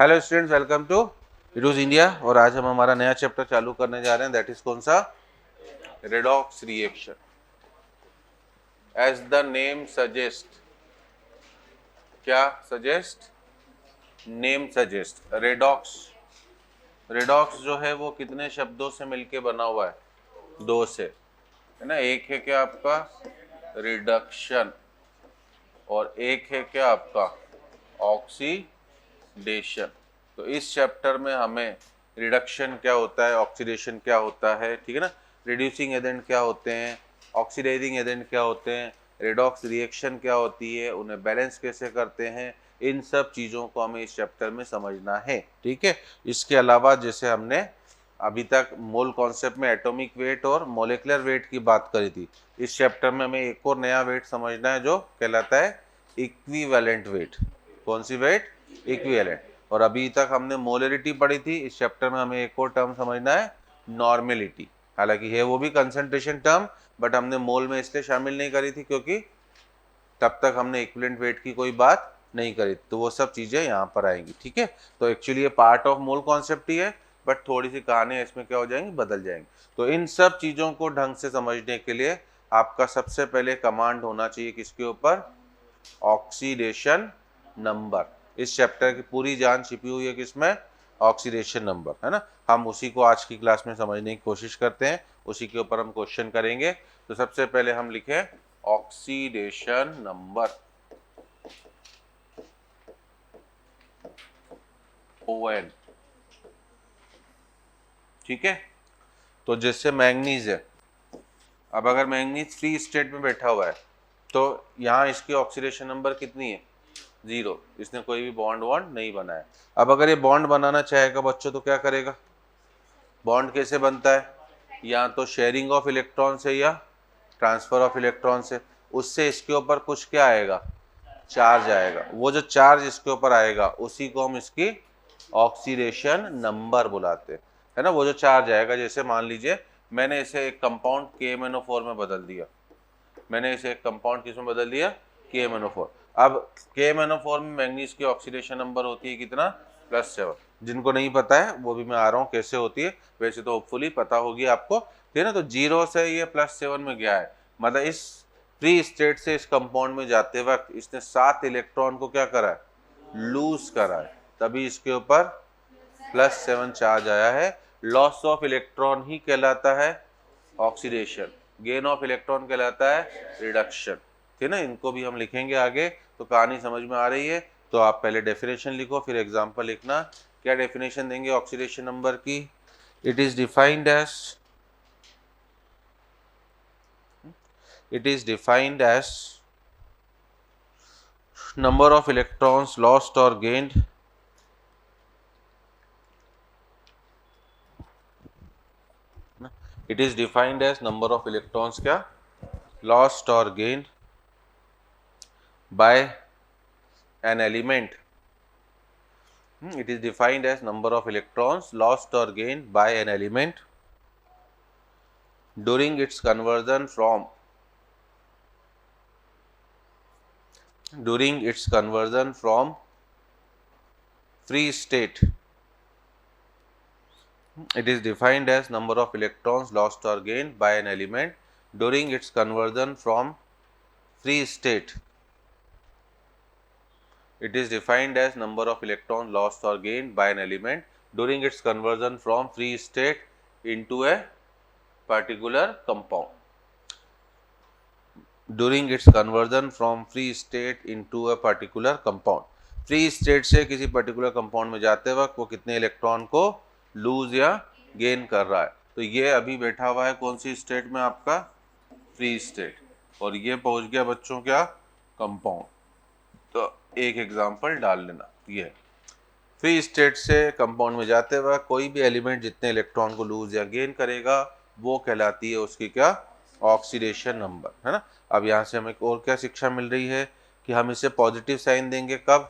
Hello students, welcome to इडूज India. और आज हम हमारा नया चैप्टर चालू करने जा रहे हैं, दैट इज कौन सा? Redox reaction. As the name suggest, क्या suggest? Name suggest. Redox, redox जो है वो कितने शब्दों से मिलके बना हुआ है? दो से, है ना। एक है क्या आपका रिडक्शन और एक है क्या आपका ऑक्सीडेशन। तो इस चैप्टर में हमें रिडक्शन क्या होता है, ऑक्सीडेशन क्या होता है, ठीक है ना, रिड्यूसिंग एजेंट क्या होते हैं, ऑक्सीडाइजिंग एजेंट क्या होते हैं, रेडॉक्स रिएक्शन क्या होती है, उन्हें बैलेंस कैसे करते हैं, इन सब चीज़ों को हमें इस चैप्टर में समझना है, ठीक है। इसके अलावा जैसे हमने अभी तक मोल कॉन्सेप्ट में एटॉमिक वेट और मोलिकुलर वेट की बात करी थी, इस चैप्टर में हमें एक और नया वेट समझना है जो कहलाता है इक्विवेलेंट वेट। कौन सी वेट? इक्विवेलेंट। और अभी तक हमने मोलरिटी पढ़ी थी, इस चैप्टर में हमें एक और टर्म समझना है नॉर्मेलिटी। हालांकि है वो भी कंसंट्रेशन टर्म, बट हमने मोल में इसलिए शामिल नहीं करी थी क्योंकि तब तक हमने इक्विवेलेंट वेट की कोई बात नहीं करी, तो वो सब चीज़ें यहाँ पर आएंगी, ठीक है। तो एक्चुअली ये पार्ट ऑफ मोल कॉन्सेप्ट ही है, बट थोड़ी सी कहानियाँ इसमें क्या हो जाएंगी, बदल जाएंगी। तो इन सब चीज़ों को ढंग से समझने के लिए आपका सबसे पहले कमांड होना चाहिए किसके ऊपर? Oxidation number. इस चैप्टर की पूरी जान छिपी हुई है किसमें? ऑक्सीडेशन नंबर, है ना। हम उसी को आज की क्लास में समझने की कोशिश करते हैं, उसी के ऊपर हम क्वेश्चन करेंगे। तो सबसे पहले हम लिखें ऑक्सीडेशन नंबर, ON, ठीक है। तो जैसे मैंगनीज है, अब अगर मैंगनीज फ्री स्टेट में बैठा हुआ है तो यहाँ इसकी ऑक्सीडेशन नंबर कितनी है? 0। इसने कोई भी बॉन्ड वॉन्ड नहीं बनाया। अब अगर ये बॉन्ड बनाना चाहेगा बच्चों तो क्या करेगा? बॉन्ड कैसे बनता है? या तो शेयरिंग ऑफ इलेक्ट्रॉन से या ट्रांसफर ऑफ इलेक्ट्रॉन से। उससे इसके ऊपर कुछ क्या आएगा? चार्ज आएगा। वो जो चार्ज इसके ऊपर आएगा उसी को हम इसकी ऑक्सीडेशन नंबर बुलाते हैं, है ना। वो जो चार्ज आएगा, जैसे मान लीजिए मैंने इसे एक कंपाउंड KMnO4 में बदल दिया, मैंने इसे एक कंपाउंड किसमें बदल दिया? KMnO4। अब KMnO4 में मैंगनीज की ऑक्सीडेशन नंबर होती है कितना? +7। जिनको नहीं पता है वो भी मैं आ रहा हूँ कैसे होती है, वैसे तो होपफुली पता होगी आपको, ठीक है ना। तो 0 से ये +7 में गया है, मतलब इस फ्री स्टेट से इस कंपाउंड में जाते वक्त इसने 7 इलेक्ट्रॉन को क्या करा है? लूज करा है, तभी इसके ऊपर +7 चार्ज आया है। लॉस ऑफ इलेक्ट्रॉन ही कहलाता है ऑक्सीडेशन, गेन ऑफ इलेक्ट्रॉन कहलाता है रिडक्शन, ठीक है ना। इनको भी हम लिखेंगे आगे। तो कहानी समझ में आ रही है? तो आप पहले डेफिनेशन लिखो, फिर एग्जांपल लिखना। क्या डेफिनेशन देंगे ऑक्सीडेशन नंबर की? It is defined as number of electrons lost or gained it is defined as number of electrons क्या? lost or gained by an element. It is defined as number of electrons lost or gained by an element during its conversion from free state. It is defined as number of electrons lost or gained by an element during its conversion from free state. It is defined as number of electrons lost or gained by an element during its conversion from free state into a particular compound. During its conversion from free state into a particular compound. Free state से किसी particular compound में जाते वक्त वो कितने electron को loose या gain कर रहा है। तो ये अभी बैठा हुआ है कौन सी स्टेट में? आपका फ्री स्टेट। और ये पहुंच गया बच्चों क्या? कंपाउंड। तो एक एग्जांपल डाल लेना, ये फ्री स्टेट से कंपाउंड में जाते वक्त कोई भी एलिमेंट जितने इलेक्ट्रॉन को लूज या गेन करेगा वो कहलाती है उसकी क्या? ऑक्सीडेशन नंबर, है ना। अब यहाँ से हमें और क्या शिक्षा मिल रही है कि हम इसे पॉजिटिव साइन देंगे कब?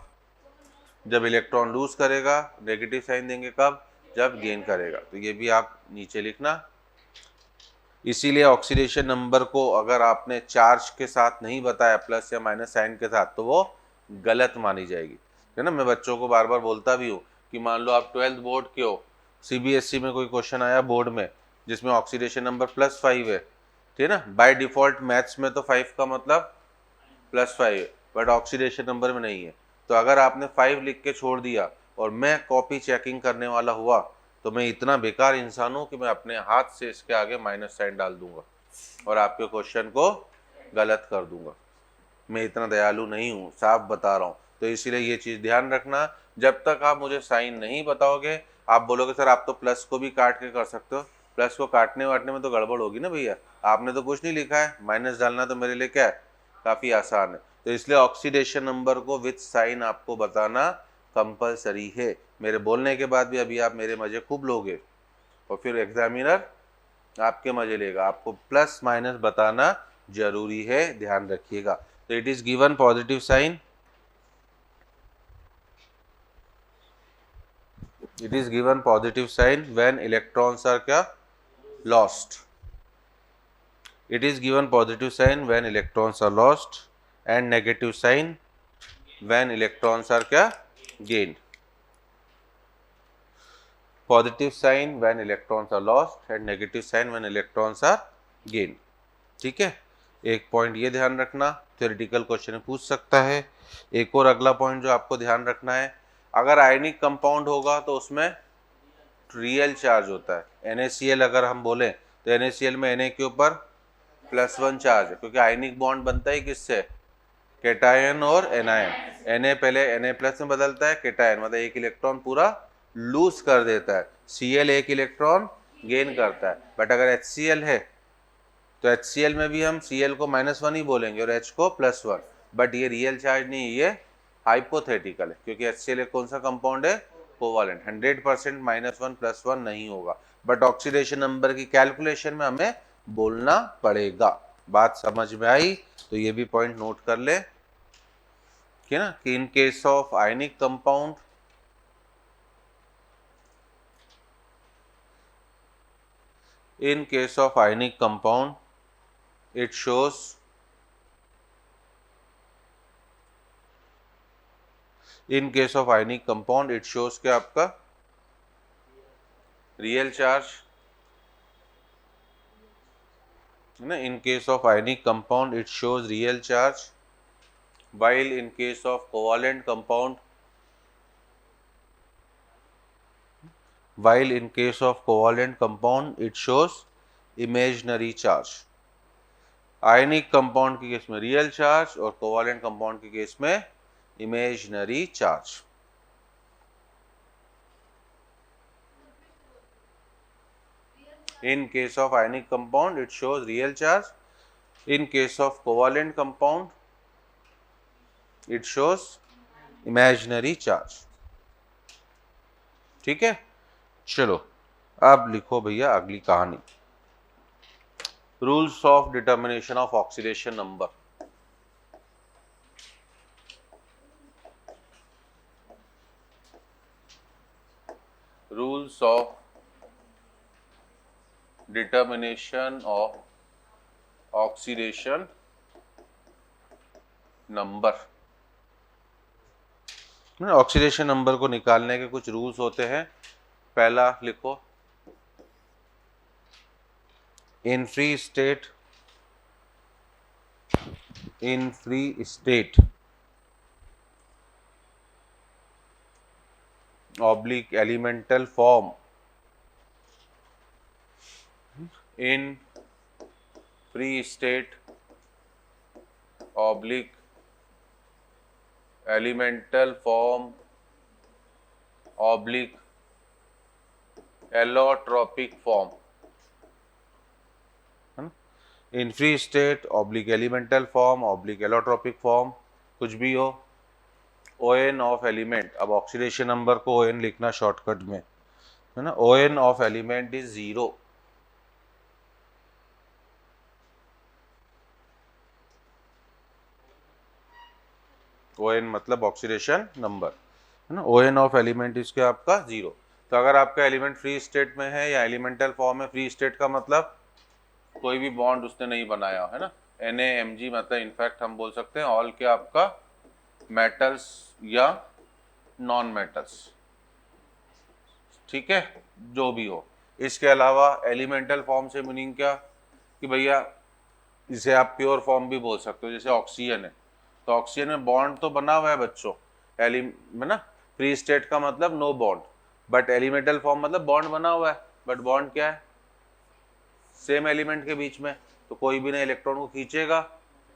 जब इलेक्ट्रॉन लूज करेगा। नेगेटिव साइन देंगे कब? जब गेन करेगा। तो ये भी आप नीचे लिखना। इसीलिए ऑक्सीडेशन नंबर को अगर आपने चार्ज के साथ नहीं बताया, प्लस या माइनस साइन के साथ, तो वो गलत मानी जाएगी, है ना। मैं बच्चों को बार बार बोलता भी हूँ कि मान लो आप 12th बोर्ड के हो, CBSE में कोई क्वेश्चन आया बोर्ड में जिसमें ऑक्सीडेशन नंबर +5 है, ठीक है ना, बाय डिफॉल्ट मैथ्स में तो 5 का मतलब +5 है, बट ऑक्सीडेशन नंबर में नहीं है। तो अगर आपने 5 लिख के छोड़ दिया और मैं कॉपी चेकिंग करने वाला हुआ तो मैं इतना बेकार इंसान हूँ कि मैं अपने हाथ से इसके आगे माइनस साइन डाल दूंगा और आपके क्वेश्चन को गलत कर दूंगा। मैं इतना दयालु नहीं हूँ, साफ बता रहा हूँ। तो इसीलिए ये चीज़ ध्यान रखना, जब तक आप मुझे साइन नहीं बताओगे, आप बोलोगे सर आप तो प्लस को भी काट के कर सकते हो, प्लस को काटने वाटने में तो गड़बड़ होगी ना भैया, आपने तो कुछ नहीं लिखा है, माइनस डालना तो मेरे लिए क्या है, काफ़ी आसान है। तो इसलिए ऑक्सीडेशन नंबर को विथ साइन आपको बताना कंपलसरी है। मेरे बोलने के बाद भी अभी आप मेरे मजे खूब लोगे और फिर एग्जामिनर आपके मजे लेगा, आपको प्लस माइनस बताना जरूरी है, ध्यान रखिएगा। तो it is given positive sign, it is given positive sign when electrons are क्या lost, it is given positive sign when electrons are lost and negative sign when electrons are क्या gained, positive sign when electrons are lost and negative sign when electrons are gained। ठीक है, एक point ये ध्यान रखना, theoretical question पूछ सकता है। एक और अगला पॉइंट जो आपको ध्यान रखना है, अगर आयनिक कंपाउंड होगा तो उसमें रियल चार्ज होता है। NaCl अगर हम बोलें तो NaCl में Na के ऊपर +1 चार्ज है, क्योंकि आयनिक बॉन्ड बनता है किससे, कैटायन और एनायन। Na पहले Na+ में बदलता है, कैटायन मतलब एक इलेक्ट्रॉन पूरा लूज कर देता है, Cl एक इलेक्ट्रॉन गेन करता है। बट अगर HCl है तो HCl में भी हम Cl को -1 ही बोलेंगे और H को +1, बट ये रियल चार्ज नहीं, ये हाइपोथेटिकल है, क्योंकि HCl एक कौन सा कंपाउंड है, कोवालेंट, 100% -1 +1 नहीं होगा। बट ऑक्सीडेशन नंबर की कैलकुलेशन में हमें बोलना पड़ेगा। बात समझ में आई? तो ये भी पॉइंट नोट कर ले, ठीक है ना, कि in case of ionic compound in case of ionic compound it shows in case of ionic compound it shows क्या आपका रियल चार्ज है ना, in case of ionic compound it shows real charge, while in case of covalent compound it shows imaginary charge। Ionic compound के case में real charge और covalent compound के case में imaginary charge. In case of ionic compound it shows real charge, in case of covalent compound it shows imaginary charge। ठीक है, चलो अब लिखो भैया अगली कहानी, rules of determination of oxidation number. Rules of determination of oxidation number. Oxidation number को निकालने के कुछ रूल्स होते हैं। पहला लिखो, in free state oblique elemental form, in free state oblique elemental form oblique allotropic form, in free state oblique elemental form oblique allotropic form, कुछ भी हो, ON ऑफ एलिमेंट। अब ऑक्सीडेशन नंबर को ON लिखना शॉर्टकट में, है ना, ON of element is 0। ON मतलब ऑक्सीडेशन नंबर, है ना, ON ऑफ एलिमेंट इज क्या आपका 0। तो अगर आपका एलिमेंट फ्री स्टेट में है या एलिमेंटल फॉर्म है, फ्री स्टेट का मतलब कोई भी बॉन्ड उसने नहीं बनाया, है ना, NaMg मतलब इनफैक्ट हम बोल सकते हैं ऑल क्या आपका मेटल्स या नॉन मेटल्स, ठीक है, जो भी हो। इसके अलावा एलिमेंटल फॉर्म से मीनिंग क्या कि भैया इसे आप प्योर फॉर्म भी बोल सकते हो, जैसे ऑक्सीजन है तो ऑक्सीजन में बॉन्ड तो बना हुआ है बच्चों में ना, फ्री स्टेट का मतलब no bond, but elemental form मतलब बॉन्ड बना हुआ है, बट बॉन्ड क्या है, सेम एलिमेंट के बीच में, तो कोई भी ना इलेक्ट्रॉन को खींचेगा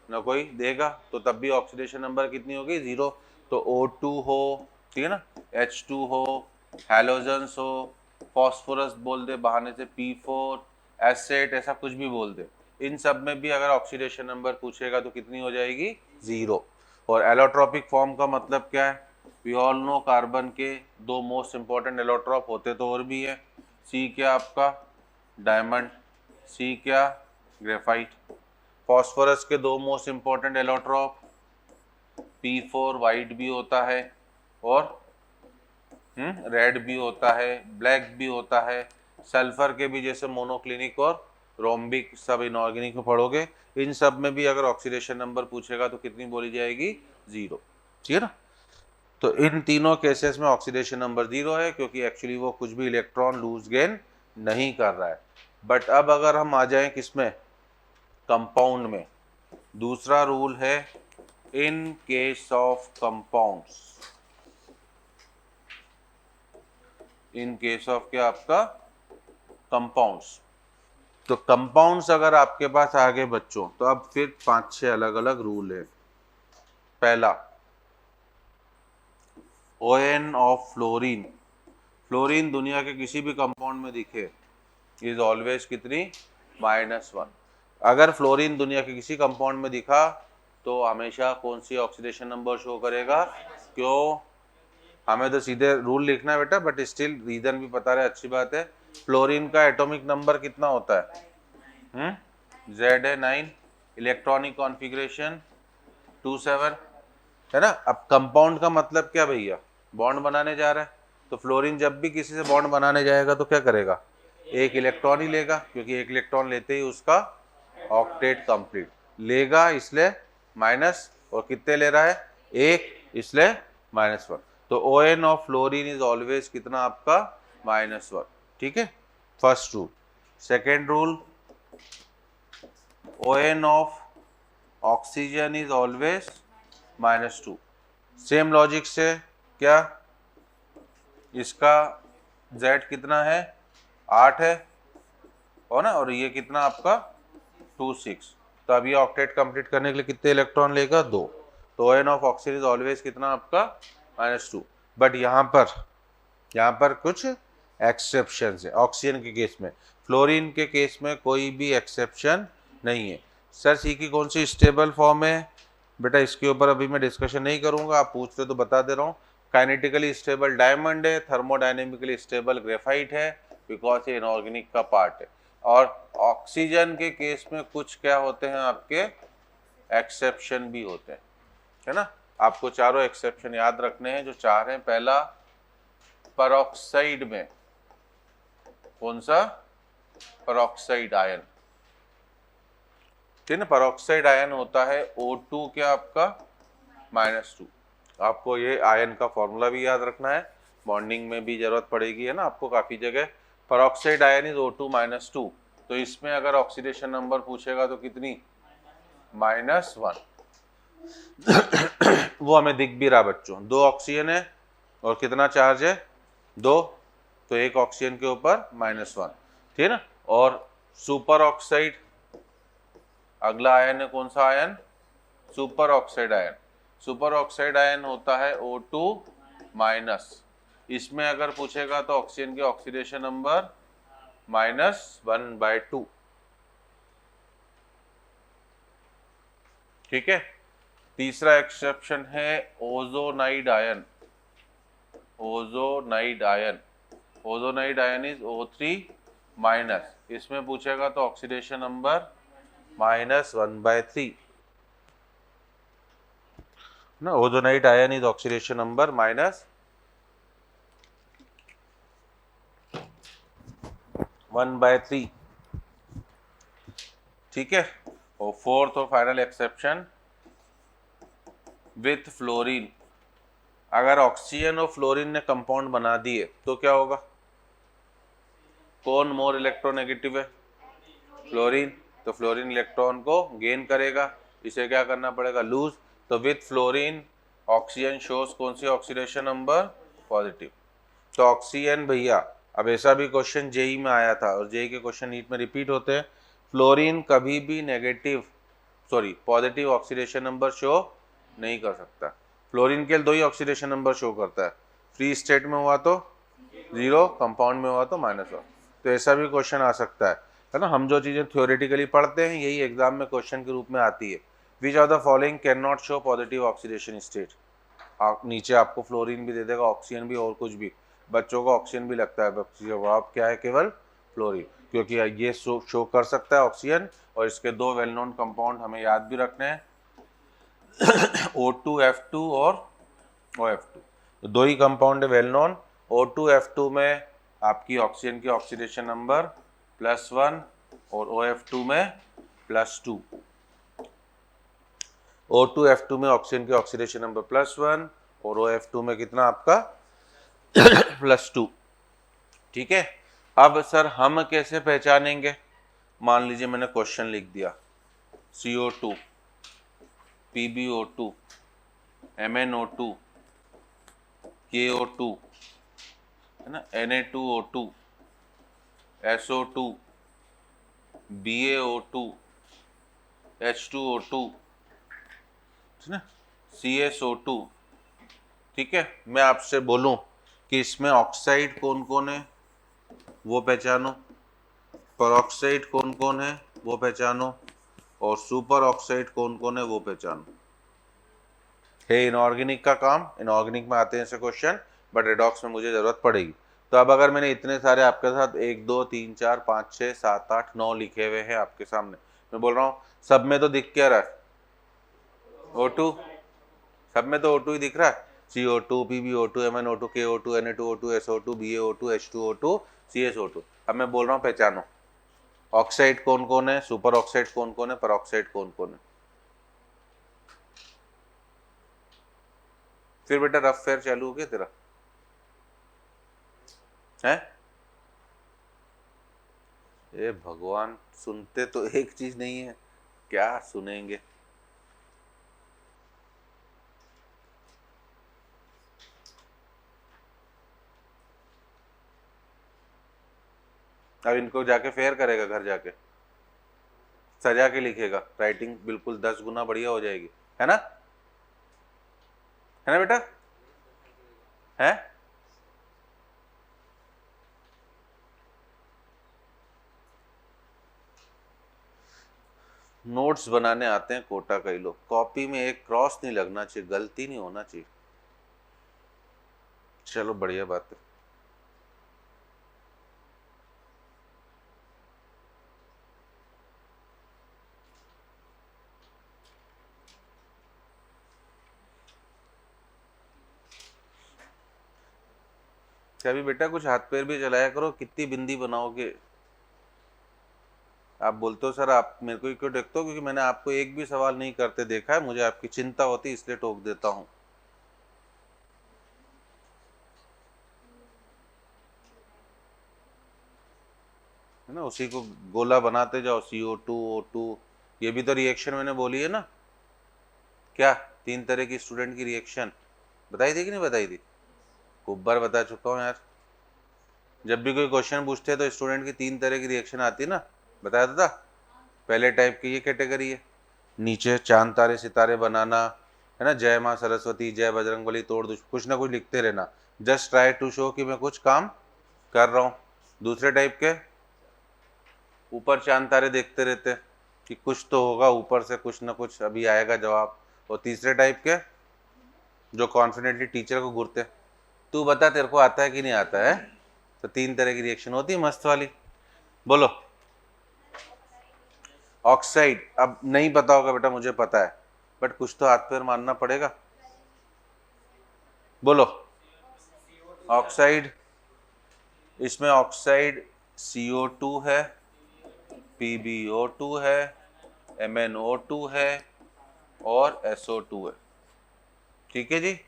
ना कोई देगा, तो तब भी ऑक्सीडेशन नंबर कितनी होगी, 0। तो O2 हो, ठीक है ना, H2 हो, हैलोजन्स हो, फॉस्फोरस बोल दे बहाने से P4, एसेट, ऐसा कुछ भी बोल दे, इन सब में भी अगर ऑक्सीडेशन नंबर पूछेगा तो कितनी हो जाएगी, 0। और एलोट्रॉपिक फॉर्म का मतलब क्या है, वी ऑल नो कार्बन के दो मोस्ट इंपॉर्टेंट एलोट्रॉप होते तो और भी है, सी क्या आपका डायमंड, सी क्या ग्रेफाइट, फॉस्फोरस के दो most important allotrope P4 white भी होता है और रेड भी होता है, ब्लैक भी होता है, सल्फर के भी जैसे मोनोक्लिनिक और रोम्बिक, सब इनऑर्गेनिक में पढ़ोगे, इन सब में भी अगर ऑक्सीडेशन नंबर पूछेगा तो कितनी बोली जाएगी, 0, ठीक है ना। तो इन तीनों केसेस में ऑक्सीडेशन नंबर 0 है क्योंकि एक्चुअली वो कुछ भी इलेक्ट्रॉन लूज गेन नहीं कर रहा है। बट अब अगर हम आ जाएं किसमें, कंपाउंड में, दूसरा रूल है in case of compounds, in case of क्या आपका कंपाउंड्स, तो कंपाउंड्स अगर आपके पास आ गए बच्चों तो अब फिर 5-6 अलग अलग रूल है। पहला ON ऑफ फ्लोरीन, फ्लोरीन दुनिया के किसी भी कंपाउंड में दिखे इज ऑलवेज कितनी, -1। अगर फ्लोरीन दुनिया के किसी कंपाउंड में दिखा तो हमेशा कौन सी ऑक्सीडेशन नंबर शो करेगा, क्यों, हमें तो सीधे रूल लिखना है बेटा, बट स्टिल रीजन भी पता रहे, अच्छी बात है। फ्लोरीन का एटॉमिक नंबर कितना होता है, Z है 9, इलेक्ट्रॉनिक कॉन्फ़िगरेशन 27, है ना। अब कंपाउंड का मतलब क्या भैया, बॉन्ड बनाने जा रहा है, तो फ्लोरीन जब भी किसी से बॉन्ड बनाने जाएगा तो क्या करेगा, एक इलेक्ट्रॉन ही लेगा, क्योंकि एक इलेक्ट्रॉन लेते ही उसका ऑक्टेट कंप्लीट लेगा, इसलिए माइनस, और कितने ले रहा है, एक, इसलिए -1। तो ON of fluorine is always कितना आपका, -1, ठीक है, first rule. Second rule, ON of oxygen is always -2। Same logic से क्या, इसका Z कितना है, 8 है, और ना, और ये कितना आपका 26, तो अब ये ऑक्टेट कंप्लीट करने के लिए कितने इलेक्ट्रॉन लेगा, 2। तो ON of oxygen is always कितना आपका, -2। बट यहाँ पर कुछ एक्सेप्शन है ऑक्सीजन के केस में, फ्लोरीन के केस में कोई भी एक्सेप्शन नहीं है। सर सी की कौन सी स्टेबल फॉर्म है, बेटा इसके ऊपर अभी मैं डिस्कशन नहीं करूंगा, आप पूछ रहे तो बता दे रहा हूँ, काइनेटिकली स्टेबल डायमंड है, थर्मोडायनेमिकली स्टेबल ग्रेफाइट है, बिकॉज ये इनऑर्गेनिक का पार्ट है। और ऑक्सीजन के केस में कुछ क्या होते हैं आपके एक्सेप्शन भी होते हैं, है ना। आपको चारों एक्सेप्शन याद रखने हैं, जो 4 हैं। पहला, परऑक्साइड में, कौन सा, परऑक्साइड आयन, ठीक है ना, परऑक्साइड आयन होता है O2 क्या आपका, -2। आपको ये आयन का फॉर्मूला भी याद रखना है, बॉन्डिंग में भी जरूरत पड़ेगी, है ना आपको काफी जगह। परऑक्साइड आयन इज O2 -2, तो इसमें अगर ऑक्सीडेशन नंबर पूछेगा तो कितनी, -1। वो हमें दिख भी रहा बच्चों, 2 ऑक्सीजन है और कितना चार्ज है, 2, तो एक ऑक्सीजन के ऊपर -1, ठीक है ना। और सुपर ऑक्साइड, अगला आयन है कौन सा ion, super oxide ion. Super oxide ion होता है O2-, इसमें अगर पूछेगा तो ऑक्सीजन के ऑक्सीडेशन नंबर -1/2, ठीक है। तीसरा एक्सेप्शन है ozonide ion, ozonide ion, ozonide ion is O3-, इसमें पूछेगा तो ऑक्सीडेशन नंबर -1/3 ना, ozonide ion is oxidation number -1/3, ठीक है। और फोर्थ और फाइनल एक्सेप्शन विथ फ्लोरीन, अगर ऑक्सीजन और फ्लोरीन ने कंपाउंड बना दिए तो क्या होगा, कौन मोर इलेक्ट्रोनेगेटिव है? फ्लोरीन। तो फ्लोरीन इलेक्ट्रॉन को गेन करेगा, इसे क्या करना पड़ेगा? लूज। तो विथ फ्लोरीन ऑक्सीजन शोज कौन सी ऑक्सीडेशन नंबर? पॉजिटिव। तो ऑक्सीजन भैया, अब ऐसा भी क्वेश्चन जेई में आया था और जेई के क्वेश्चन नीट में रिपीट होते हैं। फ्लोरीन कभी भी पॉजिटिव ऑक्सीडेशन नंबर शो नहीं कर सकता। फ्लोरीन के 2 ही ऑक्सीडेशन नंबर शो करता है, फ्री स्टेट में हुआ तो 0, कंपाउंड में हुआ तो -1। तो ऐसा भी क्वेश्चन आ सकता है ना। हम जो चीज़ें थ्योरेटिकली पढ़ते हैं यही एग्जाम में क्वेश्चन के रूप में आती है। Which of the following can not show positive oxidation state? नीचे आपको फ्लोरीन भी दे देगा, ऑक्सीजन भी और कुछ भी, बच्चों को ऑक्सीजन भी लगता है, जवाब क्या है? केवल फ्लोरीन, क्योंकि ये शो कर सकता है ऑक्सीजन। और इसके 2 वेल नोन कंपाउंड हमें याद भी रखने हैं, O2F2 और OF2। तो 2 ही कंपाउंड है वेल नोन। O2F2 में आपकी ऑक्सीजन की ऑक्सीडेशन नंबर +1 और OF2 में +2। O2F2 में ऑक्सीजन की ऑक्सीडेशन नंबर +1 और OF2 में कितना आपका? +2। ठीक है। अब सर हम कैसे पहचानेंगे? मान लीजिए मैंने क्वेश्चन लिख दिया CO2, PbO2, MnO2, KO2, है ना, Na2O2, SO2, BaO2, H2O2, है ना, CSO2। ठीक है। मैं आपसे बोलूं कि इसमें ऑक्साइड कौन कौन है वो पहचानो, परऑक्साइड कौन कौन है वो पहचानो, और सुपर ऑक्साइड कौन कौन है वो पहचानो। है इनऑर्गेनिक का काम, इनऑर्गेनिक में आते हैं ऐसे क्वेश्चन, बट रेडॉक्स में मुझे जरूरत पड़ेगी। तो अब अगर मैंने इतने सारे आपके साथ 1 2 3 4 5 6 7 8 9 लिखे हुए हैं आपके सामने, मैं बोल रहा हूँ सब में तो दिख क्या रहा है? O2। सब में तो O2 ही दिख रहा है। CO2, PbO2, MnO2, KO2, Na2O2, SO2, BaO2, H2O2, CSO2। अब मैं बोल रहा हूँ पहचानो ऑक्साइड कौन कौन है, सुपर ऑक्साइड कौन कौन है, परऑक्साइड कौन कौन है। फिर बेटा रफ फेयर चालू हो गया तेरा है? ए भगवान, सुनते तो एक चीज नहीं है, क्या सुनेंगे? अब इनको जाके फेयर करेगा, घर जाके सजा के लिखेगा, राइटिंग बिल्कुल 10 गुना बढ़िया हो जाएगी, है ना? है ना बेटा? है? नोट्स बनाने आते हैं कोटा कई लोग, कॉपी में एक क्रॉस नहीं लगना चाहिए, गलती नहीं होना चाहिए। चलो बढ़िया बात है। कभी बेटा कुछ हाथ पैर भी चलाया करो, कितनी बिंदी बनाओगे? आप बोलते हो सर आप मेरे को क्यों देखते हो? क्योंकि मैंने आपको एक भी सवाल नहीं करते देखा है, मुझे आपकी चिंता होती है इसलिए टोक देता हूं, है ना। उसी को गोला बनाते जाओ, CO2 O2, ये भी तो रिएक्शन मैंने बोली है ना। क्या 3 तरह की स्टूडेंट की रिएक्शन बताई थी कि नहीं बताई थी? खूब बार बता चुका हूँ यार। जब भी कोई क्वेश्चन पूछते हैं तो स्टूडेंट की 3 तरह की रिएक्शन आती है ना, बताया था। पहले टाइप की ये कैटेगरी है, नीचे चांद तारे सितारे बनाना, है ना, जय माँ सरस्वती, जय बजरंगबली, तोड़ दुश्मन, कुछ ना कुछ लिखते रहना, जस्ट ट्राई टू शो कि मैं कुछ काम कर रहा हूँ। दूसरे टाइप के ऊपर चांद तारे देखते रहते कि कुछ तो होगा ऊपर से, कुछ ना कुछ अभी आएगा जवाब। और तीसरे टाइप के जो कॉन्फिडेंटली टीचर को घूरते, तू बता तेरे को आता है कि नहीं आता है। तो 3 तरह की रिएक्शन होती है मस्त वाली। बोलो ऑक्साइड, अब नहीं पता होगा बेटा, मुझे पता है, बट कुछ तो हाथ पैर मारना पड़ेगा। बोलो ऑक्साइड, इसमें ऑक्साइड CO2 है, PbO2 है, MnO2 है और SO2 है। ठीक है जी।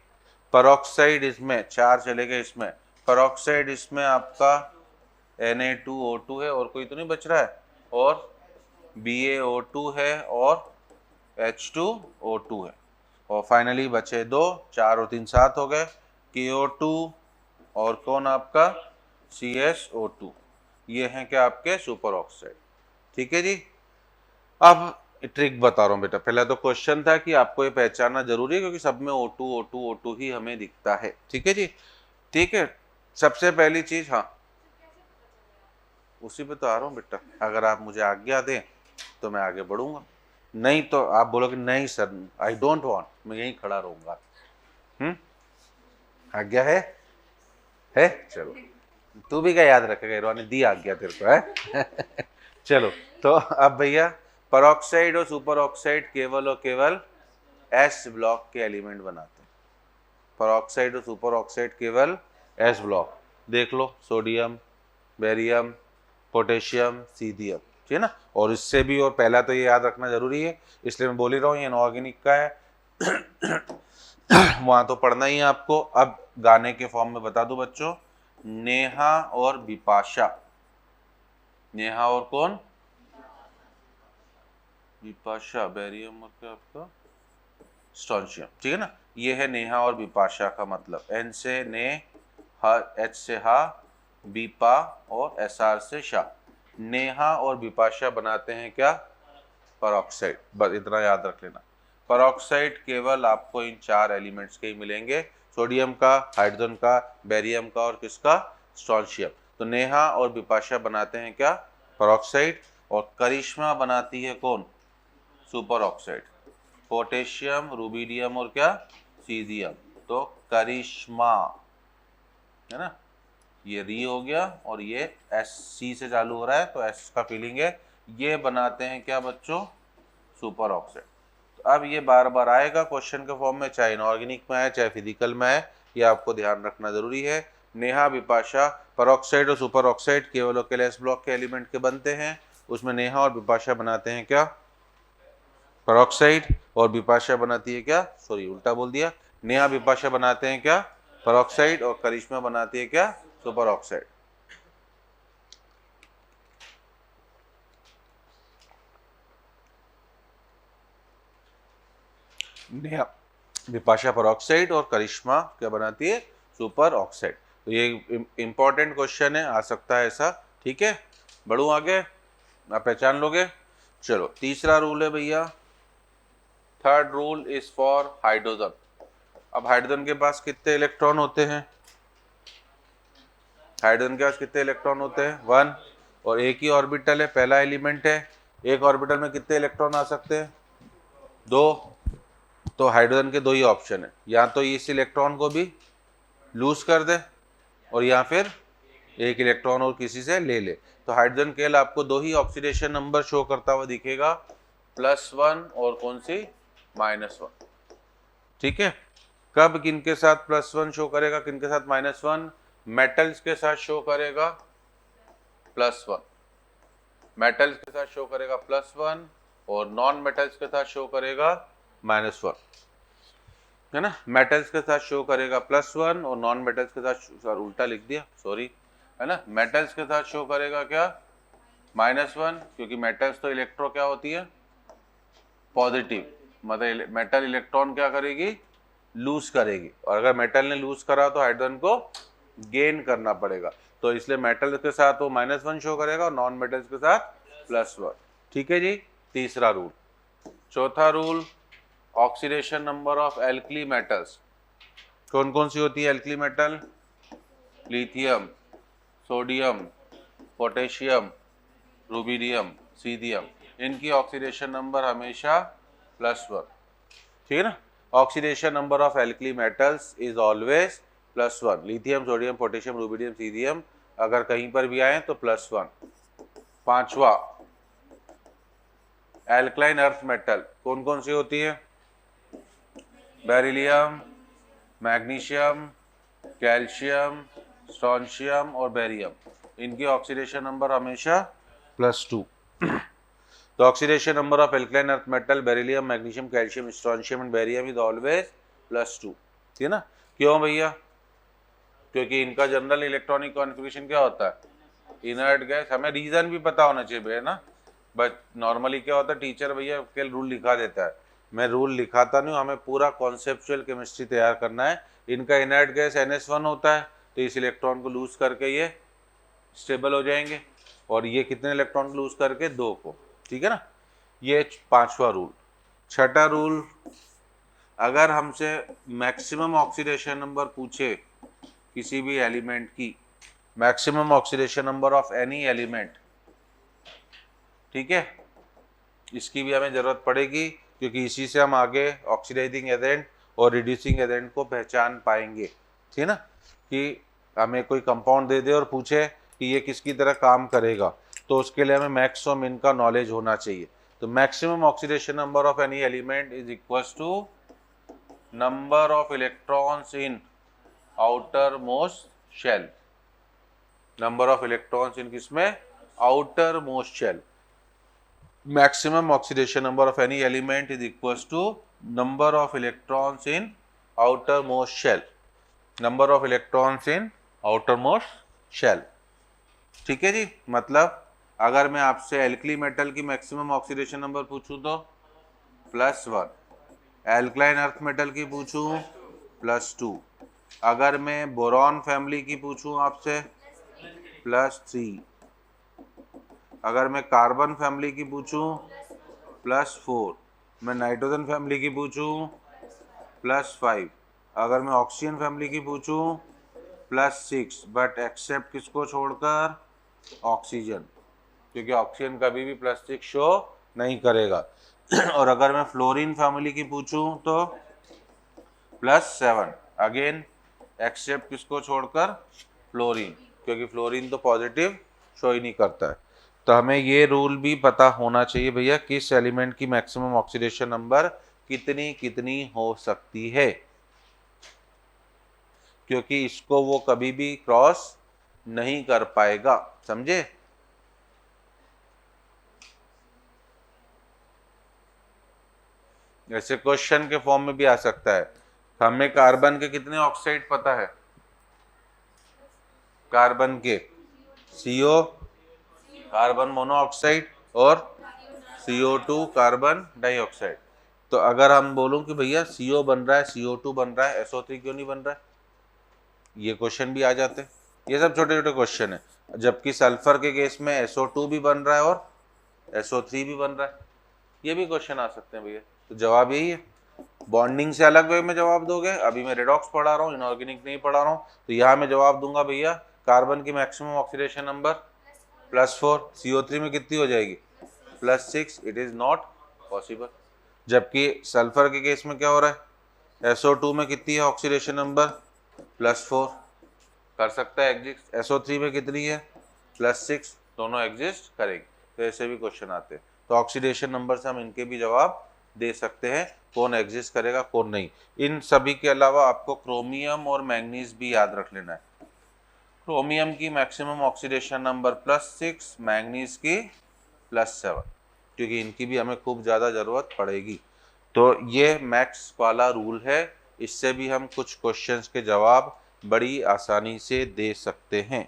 परऑक्साइड इसमें 4 चले गए, इसमें परऑक्साइड इसमें आपका Na2O2 है और कोई तो नहीं बच रहा है, और BaO2 है और H2O2 है, और फाइनली बचे 2, 4 और 3 7 हो गए, KO2 और कौन आपका CSO2। ये हैं क्या आपके सुपर ऑक्साइड। ठीक है जी। अब ट्रिक बता रहा हूँ बेटा, पहला तो क्वेश्चन था कि आपको ये पहचानना जरूरी है क्योंकि सब में O2 ही हमें दिखता है। ठीक है जी। ठीक है, सबसे पहली चीज, हाँ उसी पे तो आ रहा हूँ बेटा, अगर आप मुझे आज्ञा दें तो मैं आगे बढ़ूंगा, नहीं तो आप बोलोगे नहीं सर आई डोंट वांट, मैं यहीं खड़ा रहूंगा। आज्ञा है चलो, तू भी क्या याद रखेगा, इरवान ने दी आज्ञा तेरे को है चलो, तो अब भैया परऑक्साइड और सुपर ऑक्साइड केवल और केवल एस ब्लॉक के एलिमेंट बनाते हैं। परऑक्साइड और सुपर ऑक्साइड केवल एस ब्लॉक, देख लो सोडियम, बेरियम, पोटेशियम, सीथियम, ठीक है ना। और इससे भी, और पहला तो ये याद रखना जरूरी है, इसलिए मैं बोल ही रहा हूँ ये इनऑर्गेनिक का है वहां तो पढ़ना ही है आपको। अब गाने के फॉर्म में बता दूं बच्चों, नेहा और बिपाशा, नेहा और कौन, बिपाशा, बेरियम और क्या आपका स्ट्रोंशियम, ठीक है ना। ये है नेहा और बिपाशा का मतलब, एन से ने, एच से हा, बीपा और एसआर से शा। नेहा और बिपाशा बनाते हैं क्या, परऑक्साइड, बस इतना याद रख लेना। परऑक्साइड केवल आपको इन 4 एलिमेंट्स के ही मिलेंगे, सोडियम का, हाइड्रोजन का, बेरियम का और किसका, स्ट्रोंशियम। तो नेहा और बिपाशा बनाते हैं क्या, परऑक्साइड, और करिश्मा बनाती है कौन, सुपर ऑक्साइड, पोटेशियम, रुबिडियम और क्या, सीजियम। तो करिश्मा है ना, ये री हो गया और ये एस सी से चालू हो रहा है तो एस का फीलिंग है, ये बनाते हैं क्या बच्चों, सुपर ऑक्साइड। तो अब ये बार बार आएगा क्वेश्चन के फॉर्म में, चाहे इनऑर्गेनिक में आए चाहे फिजिकल में आए, ये आपको ध्यान रखना जरूरी है। नेहा बिपाशा, परऑक्साइड और सुपर ऑक्साइड केवल और केवल एस ब्लॉक के एलिमेंट के बनते हैं, उसमें नेहा और बिपाशा बनाते हैं क्या, परऑक्साइड, और बिपाशा बनाती है क्या, सॉरी उल्टा बोल दिया, नेहा बिपाशा बनाते हैं क्या, परऑक्साइड, और करिश्मा बनाती है क्या, super oxide. Neha Bipasha peroxide और करिश्मा क्या बनाती है, सुपर ऑक्साइड। तो ये इंपॉर्टेंट क्वेश्चन है, आ सकता है ऐसा। ठीक है, बढ़ूं आगे, आप पहचान लोगे। चलो तीसरा रूल है भैया, third rule is for hydrogen. अब हाइड्रोजन के पास कितने इलेक्ट्रॉन होते हैं, हाइड्रोजन के पास कितने इलेक्ट्रॉन होते हैं, 1, और एक ही ऑर्बिटल है, पहला एलिमेंट है, एक ऑर्बिटल में कितने इलेक्ट्रॉन आ सकते हैं, 2। तो हाइड्रोजन के 2 ही ऑप्शन है, या तो इस इलेक्ट्रॉन को भी लूज कर दे और या फिर एक इलेक्ट्रॉन और किसी से ले ले। तो हाइड्रोजन केवल आपको 2 ही ऑक्सीडेशन नंबर शो करता हुआ दिखेगा, +1 और कौन सी, -1। ठीक है, कब किनके साथ +1 शो करेगा, किनके साथ -1, मेटल्स के साथ शो करेगा +1, मेटल्स के साथ शो करेगा +1 और नॉन मेटल्स के साथ शो करेगा -1, है ना। मेटल्स के साथ शो करेगा +1 और नॉन मेटल्स के साथ, सर उल्टा लिख दिया सॉरी, है ना, मेटल्स के साथ शो करेगा क्या, -1, क्योंकि मेटल्स तो इलेक्ट्रो क्या होती है, पॉजिटिव, मतलब मेटल इलेक्ट्रॉन क्या करेगी, लूज करेगी, और अगर मेटल ने लूज करा तो हाइड्रोजन को गेन करना पड़ेगा, तो इसलिए मेटल के साथ वो -1 शो करेगा और नॉन मेटल्स के साथ +1। ठीक है जी, तीसरा रूल। चौथा rule, oxidation number of alkali metals. कौन कौन सी होती है alkali metal, lithium, sodium, potassium, rubidium, सीथियम, इनकी ऑक्सीडेशन नंबर हमेशा +1। ठीक है ना, oxidation number of alkali metals is always +1, lithium, sodium, potassium, rubidium, सीथियम अगर कहीं पर भी आए तो +1। पांचवा, एल्कलाइन अर्थ मेटल कौन कौन सी होती है, बेरिलियम, मैग्नीशियम, कैल्शियम, स्ट्रोंशियम और बेरियम, इनकी ऑक्सीडेशन नंबर हमेशा +2। तो oxidation number of alkaline earth metal, beryllium, magnesium, calcium, strontium and barium is always +2। ठीक है ना, क्यों भैया, क्योंकि इनका जनरल इलेक्ट्रॉनिक कॉन्फ़िगरेशन क्या होता है, इनर्ट गैस, हमें रीजन भी पता होना चाहिए भैया ना, बट नॉर्मली क्या होता है टीचर भैया केवल रूल लिखा देता है, मैं रूल लिखाता नहीं हूँ, हमें पूरा कॉन्सेप्चुअल केमिस्ट्री तैयार करना है। इनका इनर्ट गैस NH1 होता है, तो इस इलेक्ट्रॉन को लूज करके ये स्टेबल हो जाएंगे, और ये कितने इलेक्ट्रॉन को लूज करके 2 को, ठीक है ना। ये 5वां रूल। 6ठा रूल, अगर हमसे मैक्सिमम ऑक्सीडेशन नंबर पूछे किसी भी एलिमेंट की, maximum oxidation number of any element, ठीक है, इसकी भी हमें जरूरत पड़ेगी, क्योंकि इसी से हम आगे ऑक्सीडाइजिंग एजेंट और रिड्यूसिंग एजेंट को पहचान पाएंगे, ठीक है ना। कि हमें कोई कंपाउंड दे दे और पूछे कि ये किसकी तरह काम करेगा, तो उसके लिए हमें मैक्स और मिन का नॉलेज होना चाहिए। तो maximum oxidation number of any element is equal to number of electrons in outermost shell, number of electrons in किसमें, outermost shell. maximum oxidation number of any element is equals to number of electrons in outermost shell, number of electrons in outermost shell, ठीक है जी। मतलब अगर मैं आपसे alkali metal की maximum oxidation number पूछूं तो +1, एल्कलाइन अर्थ मेटल की पूछूं +2, अगर मैं बोरॉन फैमिली की पूछूं आपसे +3, अगर मैं कार्बन फैमिली की पूछूं +4, मैं नाइट्रोजन फैमिली की पूछूं +5, अगर मैं ऑक्सीजन फैमिली की पूछूं +6, बट एक्सेप्ट किसको छोड़कर, ऑक्सीजन, क्योंकि ऑक्सीजन कभी भी +6 शो नहीं करेगा। और अगर मैं फ्लोरीन फैमिली की पूछूं तो +7, अगेन एक्सेप्ट किसको छोड़कर, फ्लोरीन, क्योंकि फ्लोरीन तो पॉजिटिव शो ही नहीं करता है। तो हमें ये रूल भी पता होना चाहिए भैया किस एलिमेंट की मैक्सिमम ऑक्सीडेशन नंबर कितनी कितनी हो सकती है, क्योंकि इसको वो कभी भी क्रॉस नहीं कर पाएगा, समझे। ऐसे क्वेश्चन के फॉर्म में भी आ सकता है, हमें कार्बन के कितने ऑक्साइड पता है, कार्बन के CO कार्बन मोनोऑक्साइड और CO2 कार्बन डाइऑक्साइड। तो अगर हम बोलूं कि भैया CO बन रहा है, CO2 बन रहा है, SO3 क्यों नहीं बन रहा है, ये क्वेश्चन भी आ जाते हैं। ये सब छोटे छोटे क्वेश्चन है, जबकि सल्फर के केस में SO2 भी बन रहा है और SO3 भी बन रहा है, ये भी क्वेश्चन आ सकते हैं भैया। तो जवाब यही है, बॉन्डिंग से अलग वे में जवाब दोगे। अभी मैं रेडॉक्स पढ़ा रहा हूँ, इनऑर्गेनिक नहीं पढ़ा रहा हूँ, तो यहाँ मैं जवाब दूंगा भैया कार्बन की मैक्सिमम ऑक्सीडेशन नंबर +4, CO3 में कितनी हो जाएगी +6, इट इज नॉट पॉसिबल। जबकि सल्फर के केस में क्या हो रहा है, SO2 में कितनी है ऑक्सीडेशन नंबर +4, कर सकता है एग्जिस्ट, SO3 में कितनी है +6, दोनों एग्जिस्ट करेंगे। तो ऐसे भी क्वेश्चन आते हैं, तो ऑक्सीडेशन नंबर से हम इनके भी जवाब दे सकते हैं, कौन एग्जिस्ट करेगा कौन नहीं। इन सभी के अलावा आपको क्रोमियम और मैंगनीज भी याद रख लेना है। क्रोमियम की मैक्सिमम ऑक्सीडेशन नंबर +6, मैंगनीज की +7, क्योंकि इनकी भी हमें खूब ज़्यादा ज़रूरत पड़ेगी। तो ये मैक्स वाला रूल है, इससे भी हम कुछ क्वेश्चंस के जवाब बड़ी आसानी से दे सकते हैं।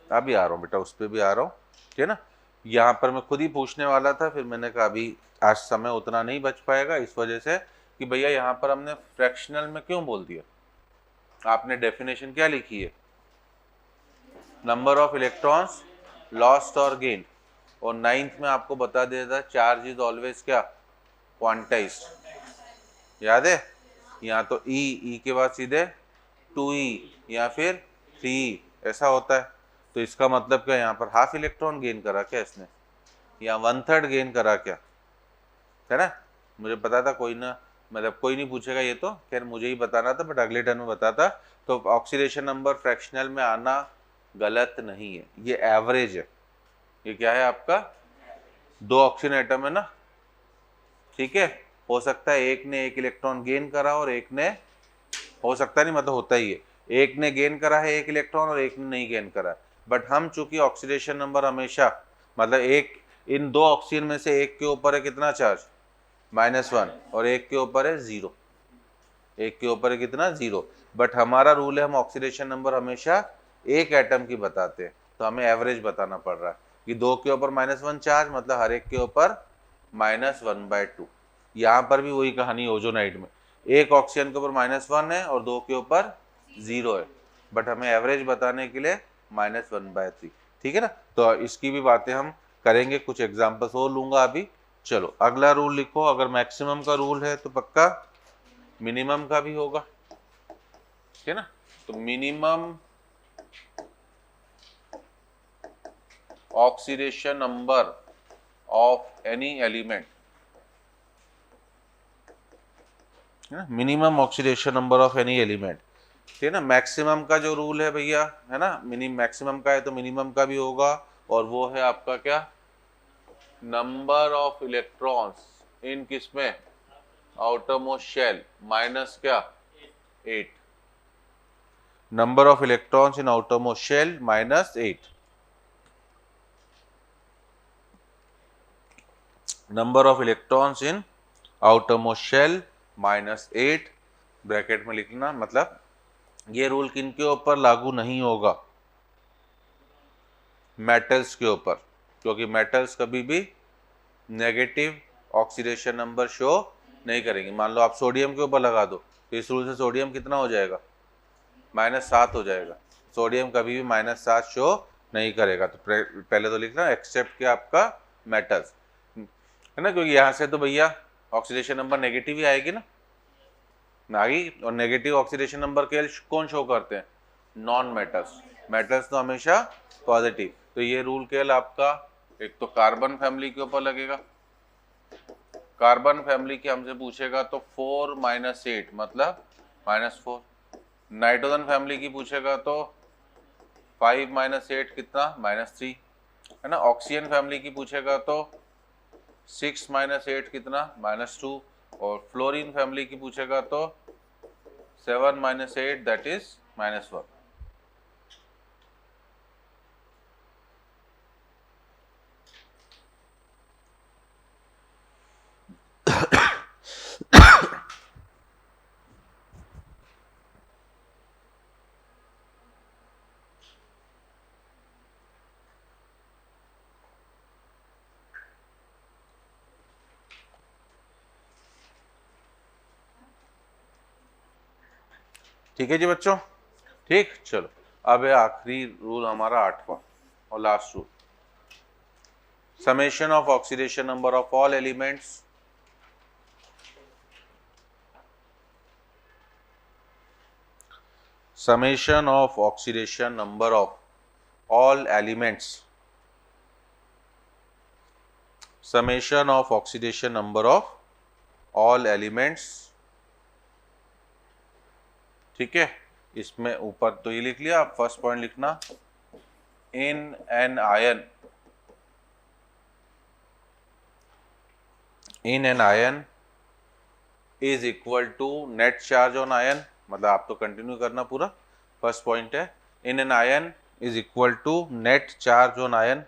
अभी आ रहा हूँ बेटा, उस पर भी आ रहा हूँ, ठीक है ना। यहाँ पर मैं खुद ही पूछने वाला था, फिर मैंने कहा अभी आज समय उतना नहीं बच पाएगा, इस वजह से कि भैया यहाँ पर हमने फ्रैक्शनल में क्यों बोल दिया, आपने डेफिनेशन क्या लिखी है, नंबर ऑफ इलेक्ट्रॉन्स लॉस्ट और गेन, और 9th में आपको बता दिया था चार्ज इज ऑलवेज क्या, क्वांटाइज्ड, याद है। यहाँ तो ई के बाद सीधे 2E या फिर 3E ऐसा होता है। तो इसका मतलब क्या, यहाँ पर हाफ इलेक्ट्रॉन गेन करा क्या इसने, या 1/3 गेन करा क्या, है ना। मुझे पता था कोई ना, मतलब कोई नहीं पूछेगा ये, तो खैर मुझे ही बताना था, बट अगले टर्म में बताता। तो ऑक्सीडेशन नंबर फ्रैक्शनल में आना गलत नहीं है, ये एवरेज है। ये क्या है आपका, 2 ऑक्सीजन एटम है ना, ठीक है। हो सकता है एक ने 1 इलेक्ट्रॉन गेन करा और एक ने, हो सकता नहीं मतलब होता ही है, एक ने गेन करा है 1 इलेक्ट्रॉन और एक ने नहीं गेन करा। बट हम चूंकि ऑक्सीडेशन नंबर हमेशा, मतलब एक, इन 2 ऑक्सीजन में से एक के ऊपर है कितना चार्ज, -1, और एक के ऊपर है 0, एक के ऊपर कितना 0, बट हमारा रूल है हम ऑक्सीडेशन नंबर हमेशा एक एटम की बताते हैं, तो हमें एवरेज बताना पड़ रहा है कि 2 के ऊपर -1 चार्ज मतलब हर एक के ऊपर -1/2। यहाँ पर भी वही कहानी ओजोनाइड में, एक ऑक्सीजन के ऊपर -1 है और 2 के ऊपर 0 है, बट हमें एवरेज बताने के लिए -1/3। ठीक है ना, तो इसकी भी बातें हम करेंगे, कुछ एग्जांपल्स और लूंगा अभी। चलो अगला रूल लिखो, अगर मैक्सिमम का रूल है तो पक्का मिनिमम का भी होगा, ठीक है ना। तो minimum oxidation number of any element, minimum oxidation number of any element, ठीक है ना। मैक्सिमम का जो रूल है भैया, है ना, मैक्सिमम का है तो मिनिमम का भी होगा, और वो है आपका क्या, नंबर ऑफ इलेक्ट्रॉन्स इन किसमें, आउटरमोस्ट शेल माइनस क्या 8, number of electrons in outermost shell -8, number of electrons in outermost shell -8 bracket में लिखना। मतलब ये रूल किनके ऊपर लागू नहीं होगा, मेटल्स के ऊपर, क्योंकि मेटल्स कभी भी नेगेटिव ऑक्सीडेशन नंबर शो नहीं करेंगे। मान लो आप सोडियम के ऊपर लगा दो तो इस रूल से सोडियम कितना हो जाएगा, -7 हो जाएगा, सोडियम कभी भी -7 शो नहीं करेगा। तो पहले तो लिखना एक्सेप्ट के आपका मेटल्स, है ना, क्योंकि यहाँ से तो भैया ऑक्सीडेशन नंबर नेगेटिव ही आएगी ना, आएगी, और नेगेटिव ऑक्सीडेशन नंबर के कौन शो करते हैं, नॉन मेटल्स, मेटल्स तो हमेशा पॉजिटिव। तो ये रूल केवल आपका एक तो कार्बन फैमिली के ऊपर लगेगा, कार्बन फैमिली के हमसे पूछेगा तो 4 - 8 मतलब -4, नाइट्रोजन फैमिली की पूछेगा तो 5 - 8 कितना -3, है ना। ऑक्सीजन फैमिली की पूछेगा तो 6 - 8 कितना -2, और फ्लोरीन फैमिली की पूछेगा तो 7 - 8 दैट इज -1। ठीक है जी बच्चों, ठीक, चलो अब है आखिरी रूल हमारा 8वां और last rule, summation of oxidation number of all elements, summation of oxidation number of all elements, summation of oxidation number of all elements, ठीक है। इसमें ऊपर तो ये लिख लिया, आप फर्स्ट पॉइंट लिखना, in an ion, in an ion is equal to net charge on ion, मतलब आप तो कंटिन्यू करना पूरा, फर्स्ट पॉइंट है in an ion is equal to net charge on ion,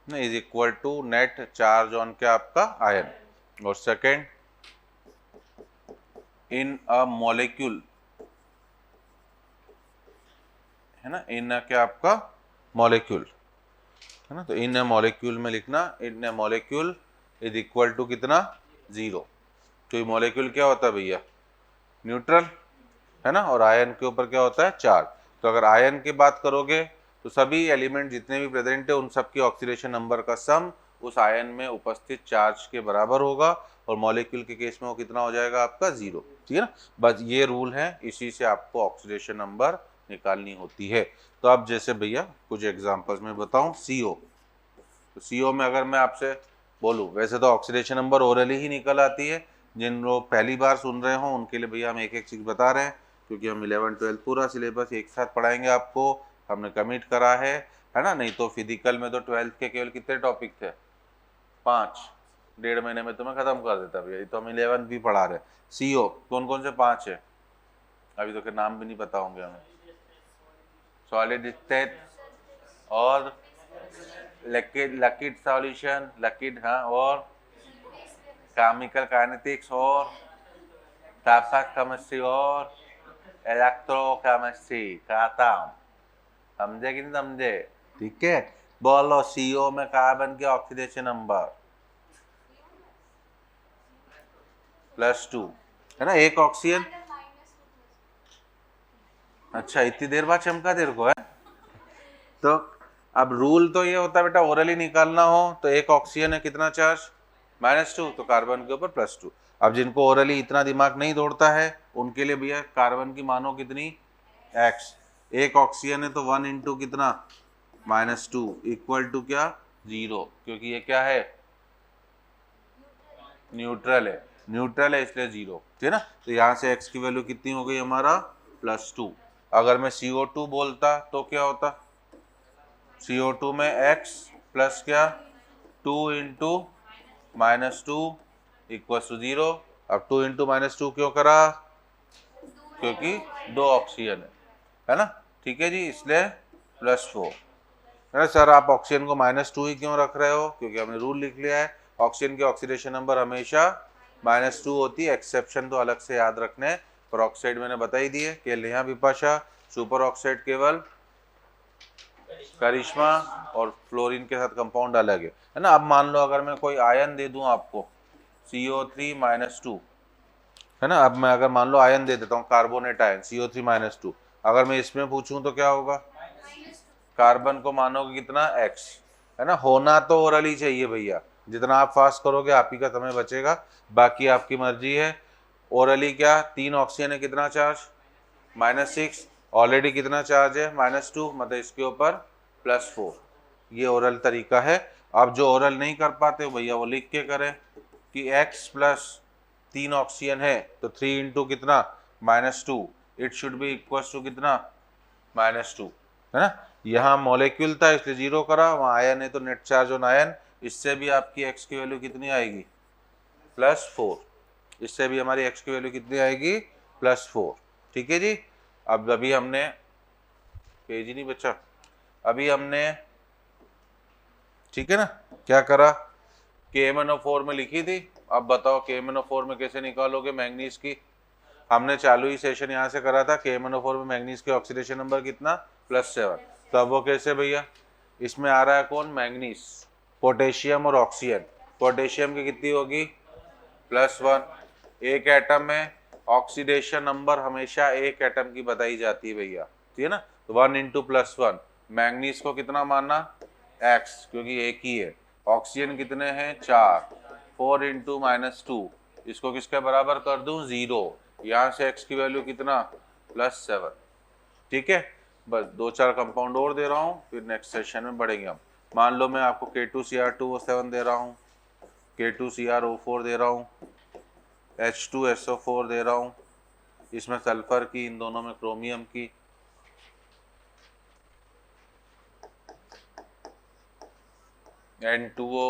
is equal to net charge on क्या आपका ion, और second in a molecule, है ना, इन क्या आपका मॉलिक्यूल, है ना। तो इन अ मॉलिक्यूल में लिखना, in a molecule is equal to कितना 0, तो ये मॉलिक्यूल क्या होता है भैया, न्यूट्रल, है ना, और आयन के ऊपर क्या होता है चार्ज। तो अगर आयन की बात करोगे तो सभी एलिमेंट जितने भी प्रेजेंट है उन सब की ऑक्सीडेशन नंबर का सम उस आयन में उपस्थित चार्ज के बराबर होगा, और मॉलिक्यूल के केस में वो कितना हो जाएगा आपका 0, ठीक है ना। बस ये रूल है, इसी से आपको ऑक्सीडेशन नंबर निकालनी होती है। तो अब जैसे भैया कुछ एग्जांपल्स में बताऊं, CO, तो CO में अगर मैं आपसे बोलूं, वैसे तो ऑक्सीडेशन नंबर ओरली ही निकल आती है, जिन लोग पहली बार सुन रहे हो उनके लिए भैया हम एक एक चीज़ बता रहे हैं, क्योंकि हम 11-12 पूरा सिलेबस एक साथ पढ़ाएंगे आपको, हमने कमिट करा है ना। नहीं तो फिजिकल में तो 12th के केवल कितने टॉपिक थे, 5, 1.5 महीने में तो मैं खत्म कर देता भैया, तो हम 11 भी पढ़ा रहे हैं। CO कौन कौन से 5 है, अभी तो के नाम भी नहीं पता होंगे हमें, सॉलिड स्टेट और लिक्विड सॉल्यूशन, लिक्विड, हाँ, और केमिकल काइनेटिक्स और केमिस्ट्री और इलेक्ट्रोकेमिस्ट्री खाता हूं, समझे कि नहीं समझे? ठीक है, बोलो CO में कार्बन के ऑक्सीडेशन नंबर +2 है ना, एक ऑक्सीजन। अच्छा, इतनी देर बाद चमका तेरे को है? तो अब रूल तो ये होता है बेटा, ओरली निकालना हो तो एक ऑक्सीजन है कितना चार्ज, -2, तो कार्बन के ऊपर +2। अब जिनको ओरली इतना दिमाग नहीं दौड़ता है उनके लिए भैया कार्बन की मानो कितनी, x, एक ऑक्सीजन है तो 1 इंटू कितना, -2 इक्वल टू क्या, 0, क्योंकि ये क्या है, न्यूट्रल है, न्यूट्रल है इसलिए 0, ठीक है ना। तो यहाँ से x की वैल्यू कितनी हो गई हमारा, +2। अगर मैं CO2 बोलता तो क्या होता, CO2 में x प्लस क्या, 2 इंटू -2 इक्वल टू 0। अब 2 इंटू -2 क्यों करा, क्योंकि 2 ऑक्सीजन है ना, ठीक है जी, इसलिए +4 है ना। सर आप ऑक्सीजन को -2 ही क्यों रख रहे हो, क्योंकि हमने रूल लिख लिया है, ऑक्सीजन की ऑक्सीडेशन नंबर हमेशा -2 होती है, एक्सेप्शन तो अलग से याद रखने। पेरोक्साइड मैंने बता ही दिए, केलिया विपाशा, सुपर ऑक्साइड केवल करिश्मा, और फ्लोरीन के साथ कंपाउंड अलग है ना। अब मान लो अगर मैं कोई आयन दे दूं आपको CO3 -2 है ना, अब मैं अगर मान लो आयन दे देता हूँ, कार्बोनेट आयन CO3 -2, अगर मैं इसमें पूछूं तो क्या होगा, कार्बन को मानोगे कितना, x है ना। होना तो ओरली चाहिए भैया, जितना आप फास्ट करोगे आप ही का समय बचेगा, बाकी आपकी मर्जी है। ओरली क्या, 3 ऑक्सीजन है कितना चार्ज, -6, ऑलरेडी कितना चार्ज है, -2, मतलब इसके ऊपर +4, ये ओरल तरीका है। अब जो ओरल नहीं कर पाते भैया वो लिख के करें कि x प्लस 3 ऑक्सीजन है तो 3 इंटू कितना, -2, it should be equal to कितना, -2 है ना। यहाँ मॉलिक्यूल था इसलिए 0 करा, वहाँ आयन है तो नेट चार्ज ऑन आयन, इससे भी आपकी x की वैल्यू कितनी आएगी, +4, इससे भी हमारी x की वैल्यू कितनी आएगी, +4, ठीक है जी। अब अभी हमने पेज ही नहीं बचा, अभी हमने, ठीक है ना, क्या करा, KMnO4 में लिखी थी, अब बताओ KMnO4 में कैसे निकालोगे मैंगनीज की। हमने चालू ही सेशन यहाँ से करा था, KMnO4 में मैंगनीज की ऑक्सीडेशन नंबर कितना, +7, तो अब वो कैसे भैया, इसमें आ रहा है कौन, मैंगनीज, पोटेशियम और ऑक्सीजन, पोटेशियम की कितनी होगी, +1, एक एटम में ऑक्सीडेशन नंबर हमेशा एक एटम की बताई जाती है भैया, ठीक है ना, तो 1 इंटू +1, मैंगनीज को कितना मानना, x, क्योंकि एक ही है, ऑक्सीजन कितने हैं 4, 4 इंटू -2, इसको किसके बराबर कर दूं, 0, यहाँ से x की वैल्यू कितना, +7, ठीक है। बस 2-4 कंपाउंड और दे रहा हूँ, फिर नेक्स्ट सेशन में बढ़ेंगे हम। मान लो मैं आपको K2Cr2O7 दे रहा हूँ, K2CrO4 दे रहा हूँ, H2SO4 दे रहा हूँ, इसमें सल्फर की, इन दोनों में क्रोमियम की, N2O,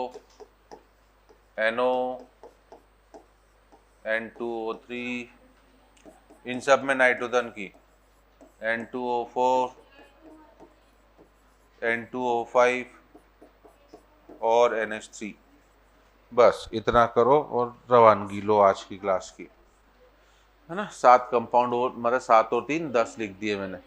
NO, N2O3, इन सब में नाइट्रोजन की, N2O4, N2O5 और NH3, बस इतना करो और रवानगी लो आज की क्लास की, है ना। 7 कंपाउंड और, मतलब 7 और 3 10 लिख दिए मैंने,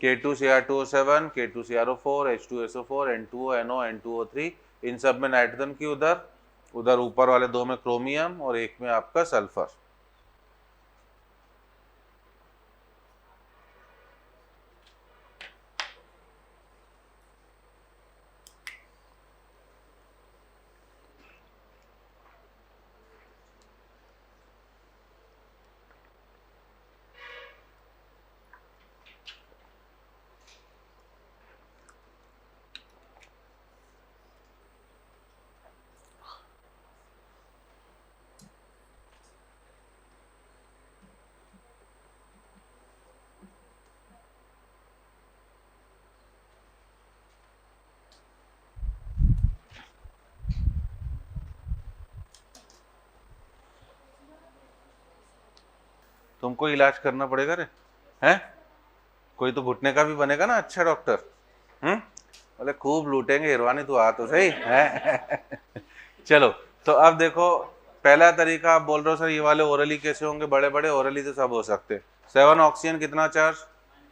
K2Cr2O7, K2Cr4, H2SO4, N2O, NO, N2O3, इन सब में नाइट्रोजन की, उधर उधर ऊपर वाले 2 में क्रोमियम और एक में आपका सल्फर। तुमको इलाज करना पड़ेगा रे, हैं, कोई तो घुटने का भी बनेगा ना अच्छा डॉक्टर, बोले खूब लूटेंगे हिरवानी, तू आ तो सही है। चलो तो अब देखो, पहला तरीका आप बोल रहे हो सर ये वाले ओरली कैसे होंगे, बड़े बड़े ओरली तो सब हो सकते। 7 ऑक्सीजन कितना चार्ज,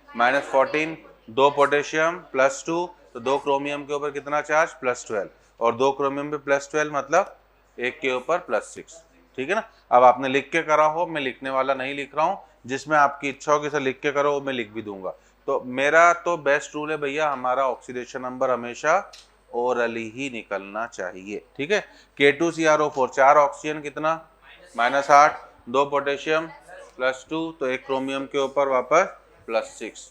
-14, 2 पोटेशियम +2, तो 2 क्रोमियम के ऊपर कितना चार्ज, +12, और 2 क्रोमियम पे +12 मतलब 1 के ऊपर +6, ठीक है ना। अब आपने लिख के करा हो, मैं लिखने वाला नहीं लिख रहा हूँ, जिसमें आपकी इच्छा हो कि सर लिख के करो वो मैं लिख भी दूंगा। तो मेरा तो बेस्ट रूल है भैया, हमारा ऑक्सीडेशन नंबर हमेशा ओरली ही निकलना चाहिए, ठीक है। K2CrO4, 4 ऑक्सीजन कितना, -8, 2 पोटेशियम +2, तो 1 क्रोमियम के ऊपर वापस +6,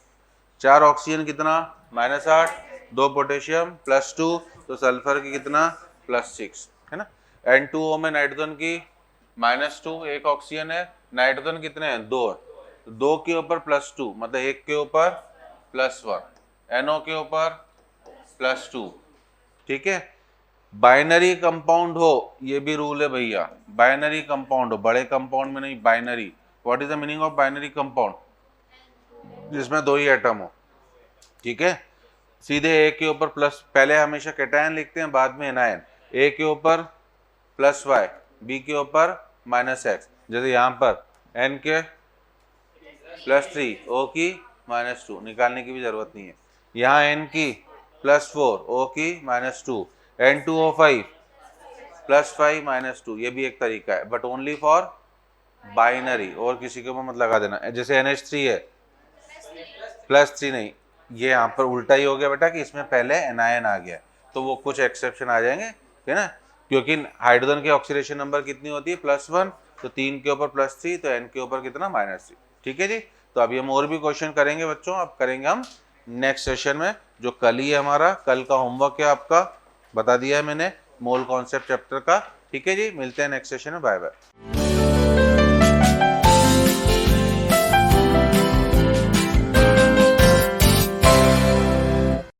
4 ऑक्सीजन कितना, -8, 2 पोटेशियम +2, तो सल्फर की कितना, +6, है ना। N2O में नाइट्रोजन की -2, 1 ऑक्सीजन है, नाइट्रोजन कितने हैं, 2, 2 के ऊपर +2 मतलब 1 के ऊपर +1, NO के ऊपर +2, ठीक है। बाइनरी कंपाउंड हो, ये भी रूल है भैया, बाइनरी कंपाउंड हो, बड़े कंपाउंड में नहीं, binary. What is the meaning of binary compound, जिसमें 2 ही एटम हो, ठीक है। सीधे ए के ऊपर प्लस, पहले हमेशा कैटायन लिखते हैं बाद में एनायन, ए के ऊपर +y, बी के ऊपर -x, जैसे यहाँ पर n के +3, O की -2, निकालने की भी जरूरत नहीं है। यहाँ n की +4, O की -2, N2O5 +5 -2, ये भी एक तरीका है, बट ओनली फॉर बाइनरी, और किसी के ऊपर मत लगा देना। जैसे NH3 है, +3 नहीं, ये यहाँ पर उल्टा ही हो गया बेटा कि इसमें पहले एनायन आ गया, तो वो कुछ एक्सेप्शन आ जाएंगे, है ना, क्योंकि हाइड्रोजन की ऑक्सीडेशन नंबर कितनी होती है, +1, तो 3 के ऊपर +3, तो n के ऊपर कितना, -3, ठीक है जी। तो अभी हम और भी क्वेश्चन करेंगे बच्चों, अब करेंगे हम नेक्स्ट सेशन में, जो कल ही है हमारा, कल का होमवर्क है आपका, बता दिया है मैंने, मोल कॉन्सेप्ट चैप्टर का, ठीक है जी। मिलते हैं नेक्स्ट सेशन में, बाय बाय।